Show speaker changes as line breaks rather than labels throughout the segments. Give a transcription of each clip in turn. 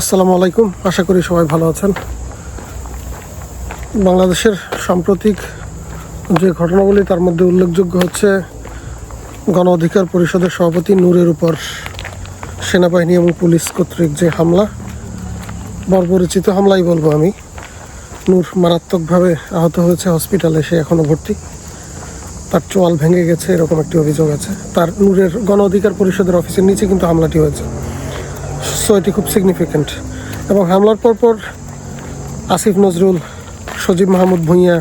আসসালামু আলাইকুম, আশা করি সবাই ভালো আছেন। বাংলাদেশের সাম্প্রতিক যে ঘটনাগুলি তার মধ্যে উল্লেখযোগ্য হচ্ছে গণ অধিকার পরিষদের সভাপতি নূরের উপর সেনাবাহিনী এবং পুলিশ কর্তৃক যে হামলা, বর্বরচিত হামলাই বলবো আমি। নূর মারাত্মকভাবে আহত হয়েছে, হসপিটালে সে এখনও ভর্তি। তার চোয়াল ভেঙে গেছে, এরকম একটি অভিযোগ আছে। তার নূরের গণ অধিকার পরিষদের অফিসের নিচে কিন্তু হামলাটি হয়েছে। সো এটি খুব সিগনিফিক্যান্ট। এবং হামলার পরপর আসিফ নজরুল, সজীব মাহমুদ ভূঁইয়া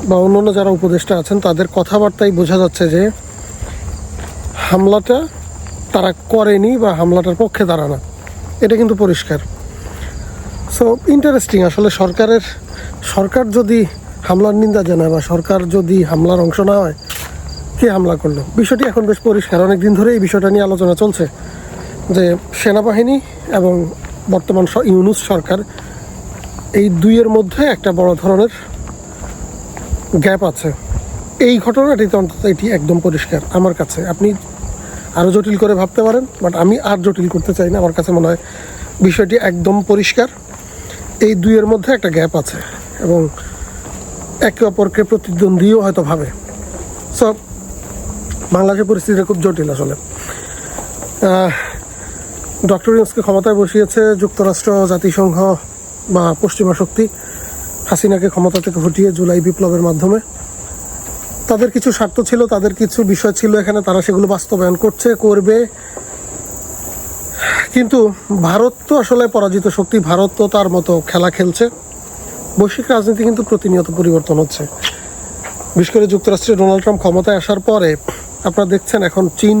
বা অন্যান্য যারা উপদেষ্টা আছেন তাদের কথাবার্তায় বোঝা যাচ্ছে যে হামলাটা তারা করেনি বা হামলাটার পক্ষে তারা না, এটা কিন্তু পরিষ্কার। সো ইন্টারেস্টিং আসলে সরকার যদি হামলার নিন্দা জানায় বা সরকার যদি হামলার অংশ না হয়, কে হামলা করলো, বিষয়টি এখন বেশ পরিষ্কার। অনেকদিন ধরে এই বিষয়টা নিয়ে আলোচনা চলছে যে সেনাবাহিনী এবং বর্তমান ইউনূস সরকার, এই দুইয়ের মধ্যে একটা বড় ধরনের গ্যাপ আছে। এই ঘটনাটিতে অন্তত এটি একদম পরিষ্কার আমার কাছে। আপনি আরও জটিল করে ভাবতে পারেন, বাট আমি আর জটিল করতে চাই না। আমার কাছে মনে হয় বিষয়টি একদম পরিষ্কার। এই দুইয়ের মধ্যে একটা গ্যাপ আছে এবং একে অপরকে প্রতিদ্বন্দ্বীও হয়তো ভাবে। সো বাংলাদেশের পরিস্থিতিটা খুব জটিল আসলে। ডক্টর ইউনূসকে ক্ষমতায় বসিয়েছে যুক্তরাষ্ট্র, জাতিসংঘ বা পশ্চিমা শক্তি। হাসিনাকে ক্ষমতা থেকে হটিয়ে জুলাই বিপ্লবের মাধ্যমে তাদের কিছু স্বার্থ ছিল, তাদের কিছু বিষয় ছিল এখানে, তারা সেগুলো বাস্তবায়ন করবে। কিন্তু ভারত তো আসলে পরাজিত শক্তি, ভারত তো তার মতো খেলা খেলছে। বৈশ্বিক রাজনীতি কিন্তু প্রতিনিয়ত পরিবর্তন হচ্ছে। বিশেষ করে যুক্তরাষ্ট্রের ডোনাল্ড ট্রাম্প ক্ষমতায় আসার পরে আপনারা দেখছেন এখন চীন,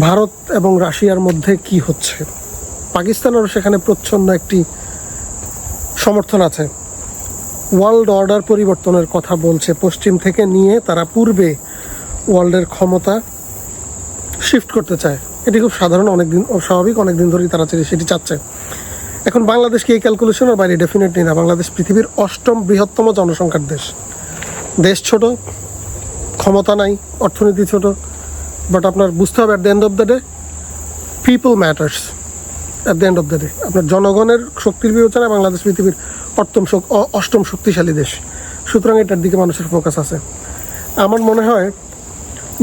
ভারত এবং রাশিয়ার মধ্যে কি হচ্ছে। পাকিস্তানেরও সেখানে প্রচ্ছন্ন একটি সমর্থন আছে। ওয়ার্ল্ড অর্ডার পরিবর্তনের কথা বলছে, পশ্চিম থেকে নিয়ে তারা পূর্বে ওয়ার্ল্ডের ক্ষমতা শিফট করতে চায়। এটি খুব সাধারণ, স্বাভাবিক, অনেকদিন ধরেই তারা সেটি চাচ্ছে। এখন বাংলাদেশ কি এই ক্যালকুলেশনের বাইরে? ডেফিনেটলি না। বাংলাদেশ পৃথিবীর 8ম বৃহত্তম জনসংখ্যার দেশ ছোট, ক্ষমতা নাই, অর্থনীতি ছোট, বাট আপনার বুঝতে হবে at the end of the day people matters. At the end of the day আপনার জনগণের শক্তির বিবেচনায় বাংলাদেশ পৃথিবীর 8ম শক্তিশালী দেশ। সুতরাং এটার দিকে মানুষের ফোকাস আছে। আমার মনে হয়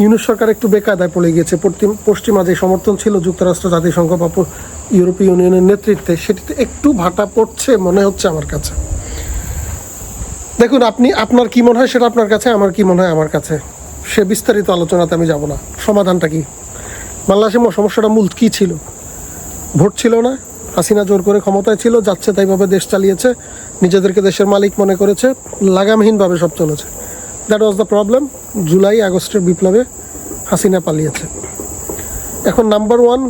ইউনূস সরকার একটু বেকায়দায় পড়ে গিয়েছে। পশ্চিমা যে সমর্থন ছিল যুক্তরাষ্ট্র, জাতিসংঘ বা ইউরোপীয় ইউনিয়নের নেতৃত্বে, সেটিতে একটু ভাটা পড়ছে মনে হচ্ছে আমার কাছে। দেখুন, আপনার কি মনে হয় সেটা আপনার কাছে, আমার কি মনে হয় আমার কাছে, সে বিস্তারিত আলোচনাতে আমি যাব না। সমাধানটা কি? বাংলাদেশের সমস্যাটা মূল কী ছিল? ভোট ছিল না, হাসিনা জোর করে ক্ষমতায় ছিল, যাচ্ছে তাইভাবে দেশ চালিয়েছে, নিজেদেরকে দেশের মালিক মনে করেছে, লাগামহীনভাবে সব চলেছে। That was the problem. July আগস্টের বিপ্লবে হাসিনা পালিয়েছে। এখন নাম্বার 1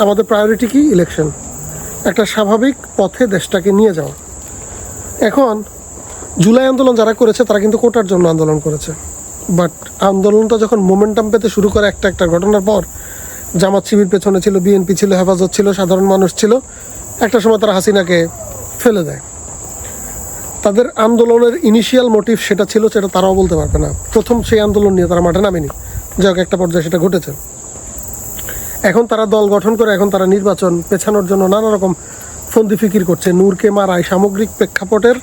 আমাদের প্রায়োরিটি কি? ইলেকশন, একটা স্বাভাবিক পথে দেশটাকে নিয়ে যাওয়া। এখন জুলাই আন্দোলন যারা করেছে তারা কিন্তু কোটার জন্য আন্দোলন করেছে, বাট আন্দোলনটা যখন মোমেন্টাম পেতে শুরু করে একটা ঘটনার পর, জামাত শিবির পেছনে ছিল, বিএনপি ছিল, হেফাজত ছিল, সাধারণ মানুষ ছিল, একটা সময় তারা হাসিনাকে ফেলে দেয়। তাদের আন্দোলনের ইনিশিয়াল মোটিভ সেটা ছিল, সেটা তারাও বলতে পারবে না। প্রথম সেই আন্দোলন নিয়ে তারা মাঠে নামেনি, যাই হোক একটা পর্যায়ে সেটা ঘটেছে। এখন তারা দল গঠন করে, এখন তারা নির্বাচন পেছানোর জন্য নানা রকম ফন্দি ফিকির করছে। নূরকে মারায় সামগ্রিক প্রেক্ষাপটের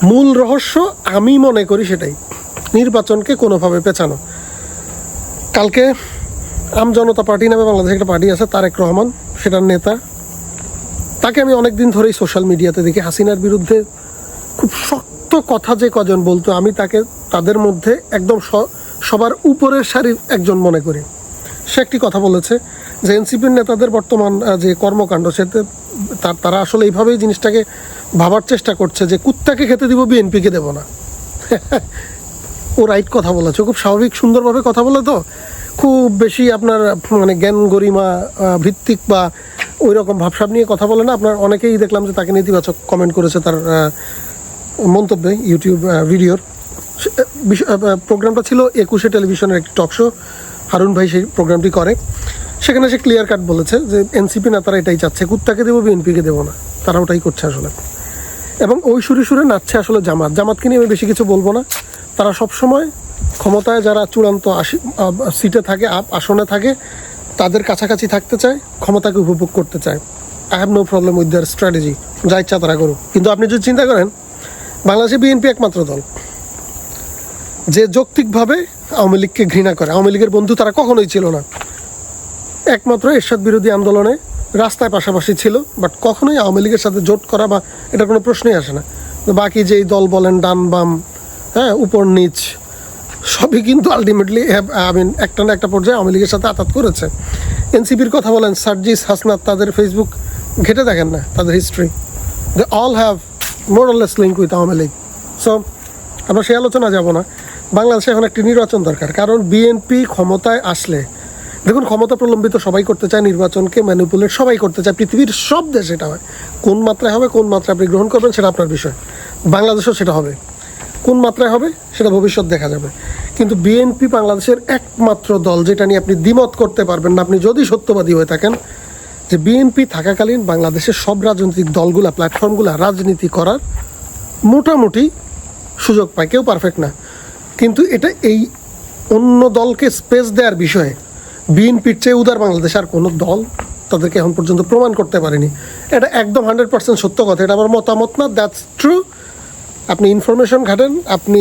মূল রহস্য আমি মনে করি সেটাই, নির্বাচনকে কোনোভাবে পেছানো। কালকে জনতা পার্টি নামে বাংলাদেশে একটা পার্টি আছে, তারেক রহমান সেটার নেতা, তাকে আমি অনেকদিন ধরেই সোশ্যাল মিডিয়াতে দেখি হাসিনার বিরুদ্ধে খুব শক্ত কথা যে কজন বলতো, আমি তাদের মধ্যে একদম সবার উপরের সারির একজন মনে করি। সে একটি কথা বলেছে যে এনসিপির নেতাদের বর্তমান যে কর্মকাণ্ড, সেতে তারা আসলে এইভাবেই জিনিসটাকে ভাবার চেষ্টা করছে যে কুত্তাকে খেতে দিব, বিএনপিকে দেব না। ও রাইট কথা বলেছে, খুব স্বাভাবিক সুন্দরভাবে কথা বলে, তো খুব বেশি আপনার মানে জ্ঞান গরিমা ভিত্তিক বা ওই রকম ভাবসাব নিয়ে কথা বলে না। আপনার অনেকেই দেখলাম যে তাকে নেতিবাচক কমেন্ট করেছে তার মন্তব্যে ইউটিউব ভিডিওর। প্রোগ্রামটা ছিল 21 টেলিভিশনের একটি টক শো, হারুন ভাই সেই প্রোগ্রামটি করে। সেখানে সে ক্লিয়ার কাট বলেছে যে এনসিপি নেতারা এটাই চাচ্ছে, কুত্তাকে দেবো, বিএনপিকে দেবো না। তারা ওটাই করছে আসলে, এবং ওই সুরে নাচছে আসলে জামাতকে নিয়ে আমি বেশি কিছু বলবো না। তারা সবসময় ক্ষমতায় যারা চূড়ান্ত সিটে থাকে, আসনে থাকে, তাদের কাছাকাছি থাকতে চায়, ক্ষমতাকে উপভোগ করতে চায়। I have no problem with their strategy, যা ইচ্ছা তারা করুক। কিন্তু আপনি যদি চিন্তা করেন, বাংলাদেশে বিএনপি একমাত্র দল যে যৌক্তিকভাবে আওয়ামী লীগকে ঘৃণা করে। আওয়ামী লীগের বন্ধু তারা কখনোই ছিল না, একমাত্র এরশাদ বিরোধী আন্দোলনে রাস্তায় পাশাপাশি ছিল, বাট কখনোই আওয়ামী লীগের সাথে জোট করা বা এটা কোনো প্রশ্নই আসে না। বাকি যেই দল বলেন ডান বাম, হ্যাঁ, উপর নিচ, সবই কিন্তু আলটিমেটলি একটা না একটা পর্যায়ে আওয়ামী লীগের সাথে আঘাত করেছে। এনসিপির কথা বলেন, সার্জিস, হাসনাত, তাদের ফেসবুক ঘেটে দেখেন না, তাদের history, they all have more or less link with Awami League. So আমরা সেই আলোচনা যাব না। বাংলাদেশে এখন একটি নির্বাচন দরকার, কারণ বিএনপি ক্ষমতায় আসলে, দেখুন, ক্ষমতা প্রলম্বিত সবাই করতে চায়, নির্বাচনকে ম্যানিপুলেট সবাই করতে চায়, পৃথিবীর সব দেশে এটা হয়। কোন মাত্রায় হবে, কোন মাত্রায় আপনি গ্রহণ করবেন সেটা আপনার বিষয়। বাংলাদেশেও সেটা হবে, কোন মাত্রায় হবে সেটা ভবিষ্যৎ দেখা যাবে। কিন্তু বিএনপি বাংলাদেশের একমাত্র দল যেটা নিয়ে আপনি দ্বিমত করতে পারবেন না, আপনি যদি সত্যবাদী হয়ে থাকেন, যে বিএনপি থাকাকালীন বাংলাদেশের সব রাজনৈতিক দলগুলা, প্ল্যাটফর্মগুলা রাজনীতি করার মোটামুটি সুযোগ পায়। কেউ পারফেক্ট না, কিন্তু এটা এই অন্য দলকে স্পেস দেওয়ার বিষয়ে বিএনপির চেয়ে উদার বাংলাদেশ আর কোনো দল তাদেরকে এখন পর্যন্ত প্রমাণ করতে পারেনি। এটা একদম 100% সত্য কথা, এটা আমার মতামত না, দ্যাটস ট্রু। আপনি ইনফরমেশন ঘাটেন, আপনি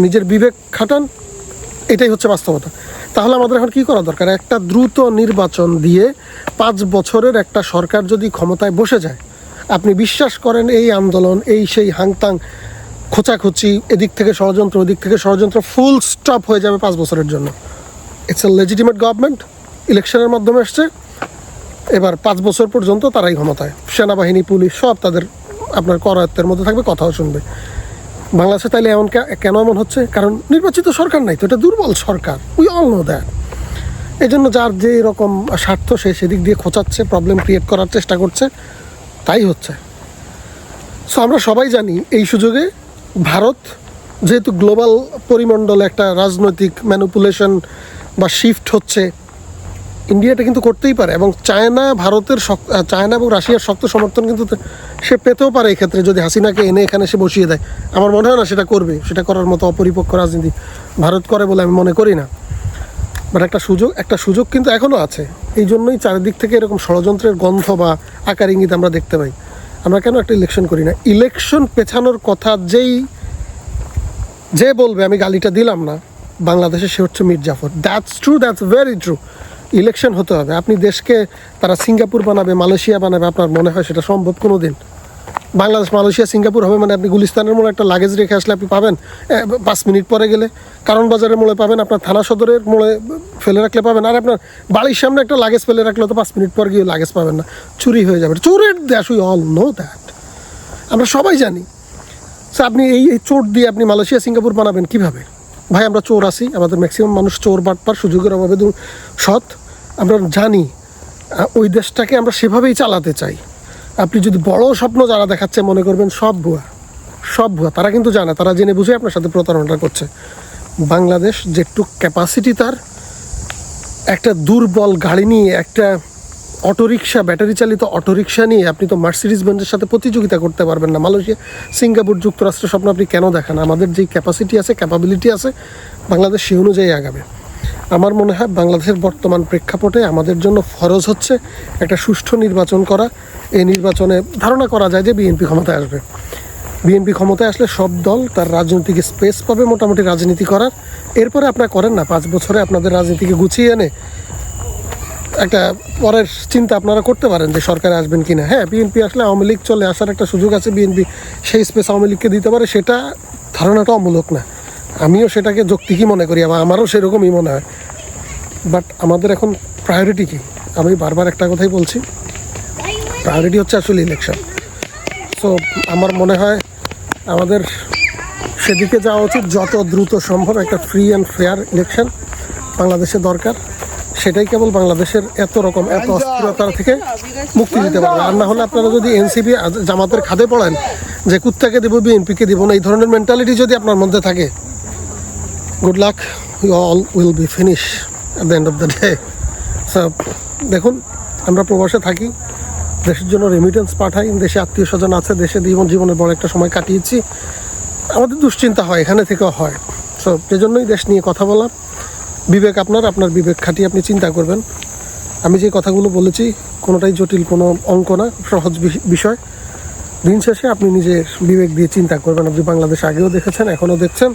নিজের বিবেক খাটান, এটাই হচ্ছে বাস্তবতা। তাহলে আমাদের এখন কী করা দরকার? একটা দ্রুত নির্বাচন দিয়ে 5 বছরের একটা সরকার যদি ক্ষমতায় বসে যায়, আপনি বিশ্বাস করেন এই আন্দোলন, এই সেই হাংতাং, খোঁচাখুচি, এদিক থেকে ষড়যন্ত্র, ওদিক থেকে ষড়যন্ত্র, ফুল স্টপ হয়ে যাবে 5 বছরের জন্য। ইটস এ লেজিটিমেট গভর্নমেন্ট, ইলেকশনের মাধ্যমে এসছে, এবার 5 বছর পর্যন্ত তারাই ক্ষমতায়, সেনাবাহিনী, পুলিশ সব তাদের আপনার করায়ত্তের মধ্যে থাকবে, কথাও শুনবে। বাংলাদেশে তাইলে এমন কেন এমন হচ্ছে? কারণ নির্বাচিত সরকার নাই তো, এটা দুর্বল সরকার, উই অল নো দ্যাট। এই জন্য যার যে রকম স্বার্থ সে সেদিক দিয়ে খোঁচাচ্ছে, প্রবলেম ক্রিয়েট করার চেষ্টা করছে, তাই হচ্ছে। সো আমরা সবাই জানি এই সুযোগে ভারত যেহেতু গ্লোবাল পরিমণ্ডলে একটা রাজনৈতিক ম্যানিপুলেশন বা শিফট হচ্ছে, ইন্ডিয়া এটা কিন্তু করতেই পারে। এবং চায়না এবং রাশিয়ার শক্ত সমর্থন কিন্তু সে পেতেও পারে এই ক্ষেত্রে, যদি হাসিনাকে এনে এখানে সে বসিয়ে দেয়। আমার মনে হয় না সেটা করবে, সেটা করার মতো অপরিপক্ক রাজনীতি ভারত করে বলে আমি মনে করি না। বাট একটা সুযোগ কিন্তু এখনও আছে। এই জন্যই চারিদিক থেকে এরকম ষড়যন্ত্রের গন্ধ বা আকার ইঙ্গিত আমরা দেখতে পাই। আমরা কেন একটা ইলেকশন করি না? ইলেকশন পেছানোর কথা যে বলবে আমি গালিটা দিলাম না, বাংলাদেশে সে হচ্ছে Mir Jafar. That's true, that's very true. Election হতে হবে। আপনি দেশকে তারা সিঙ্গাপুর বানাবে, মালয়েশিয়া বানাবে, আপনার মনে হয় সেটা সম্ভব কোনো দিন? বাংলাদেশ মালয়েশিয়া সিঙ্গাপুর হবে মানে আপনি গুলিস্তানের মোড়ে একটা লাগেজ রেখে আসলে আপনি পাবেন 5 মিনিট পরে গেলে, কারণ বাজারের মোড়ে পাবেন, আপনার থানা সদরের মোড়ে ফেলে রাখলে পাবেন। আর আপনার বাড়ির সামনে একটা লাগেজ ফেলে রাখলে তো 5 মিনিট পর গিয়ে লাগেজ পাবেন না, চুরি হয়ে যাবে। চোরের দেশ, উই অল নো দ্যাট, আমরা সবাই জানি। সো আপনি এই চোর দিয়ে আপনি মালয়েশিয়া সিঙ্গাপুর বানাবেন কীভাবে? ভাই, আমরা চোর আছি, আমাদের ম্যাক্সিমাম মানুষ চোর, বাটপার, সুযোগের অভাবে সৎ। আমরা জানি ওই দেশটাকে আমরা সেভাবেই চালাতে চাই। আপনি যদি বড় স্বপ্ন যারা দেখাচ্ছে মনে করবেন সব ভুয়া, সব ভুয়া। তারা কিন্তু জানে, তারা জেনে বুঝে আপনার সাথে প্রতারণা করছে। বাংলাদেশ যেটুক ক্যাপাসিটি, তার একটা দুর্বল গাড়ি নিয়ে, একটা অটোরিকশা, ব্যাটারি চালিত অটোরিকশা নিয়ে আপনি তো মার্সিডিজ বেঞ্জের সাথে প্রতিযোগিতা করতে পারবেন না। মালয়েশিয়া, সিঙ্গাপুর, যুক্তরাষ্ট্রের স্বপ্ন আপনি কেন দেখান? আমাদের যেই ক্যাপাসিটি আছে, ক্যাপাবিলিটি আছে, বাংলাদেশ সেই অনুযায়ী আগাবে। আমার মনে হয় বাংলাদেশের বর্তমান প্রেক্ষাপটে আমাদের জন্য ফরজ হচ্ছে একটা সুষ্ঠু নির্বাচন করা। এই নির্বাচনে ধারণা করা যায় যে বিএনপি ক্ষমতায় আসবে। বিএনপি ক্ষমতায় আসলে সব দল তার রাজনৈতিক স্পেস পাবে মোটামুটি রাজনীতি করার। এরপরে আপনারা করেন না 5 বছরে আপনাদের রাজনীতিকে গুছিয়ে এনে একটা পরের চিন্তা আপনারা করতে পারেন যে সরকারে আসবেন কি না। হ্যাঁ, বিএনপি আসলে আওয়ামী লীগ চলে আসার একটা সুযোগ আছে, বিএনপি সেই স্পেস আওয়ামী লীগকে দিতে পারে, সেটা ধারণাটা অমূলক না। আমিও সেটাকে যৌক্তিকই মনে করি, আবার আমারও সেরকমই মনে হয়। বাট আমাদের এখন প্রায়োরিটি কী? আমি বারবার একটা কথাই বলছি, প্রায়োরিটি হচ্ছে আসলে ইলেকশন। সো আমার মনে হয় আমাদের সেদিকে যাওয়া উচিত, যত দ্রুত সম্ভব একটা ফ্রি অ্যান্ড ফেয়ার ইলেকশন বাংলাদেশে দরকার। সেটাই কেবল বাংলাদেশের এত অস্থিরতা থেকে মুক্তি দিতে পারবে। আর না হলে আপনারা যদি এনসিপি জামাতের খাদে পড়েন যে কুত্তাকে দেবো, বিএনপিকে দেবো না, এই ধরনের মেন্টালিটি যদি আপনার মধ্যে থাকে, good luck, you all will be finish at the end of the day. So দেখুন, আমরা প্রবাসে থাকি, দেশের জন্য রেমিটেন্স পাঠাই, দেশে আত্মীয় স্বজন আছে, দেশে জীবনের বড় একটা সময় কাটিয়েছি, আমাদের দুশ্চিন্তা হয়, এখানে থেকেও হয়। সো সেজন্যই দেশ নিয়ে কথা বলা। বিবেক আপনার বিবেক খাটিয়ে আপনি চিন্তা করবেন আমি যে কথাগুলো বলেছি কোনোটাই জটিল কোনো অঙ্ক না, সহজ বিষয়। দিন শেষে আপনি নিজের বিবেক দিয়ে চিন্তা করবেন। আপনি বাংলাদেশ আগেও দেখেছেন, এখনও দেখছেন,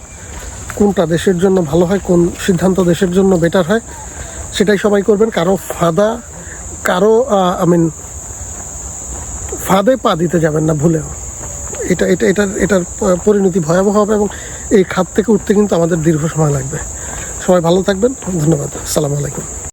কোনটা দেশের জন্য ভালো হয়, কোন সিদ্ধান্ত দেশের জন্য বেটার হয়, সেটাই সবাই করবেন। কারো ফাঁদে পা দিতে যাবেন না ভুলেও। এটার পরিণতি ভয়াবহ হবে এবং এই খাত থেকে উঠতে কিন্তু আমাদের দীর্ঘ সময় লাগবে। সবাই ভালো থাকবেন, ধন্যবাদ, আসসালামু আলাইকুম।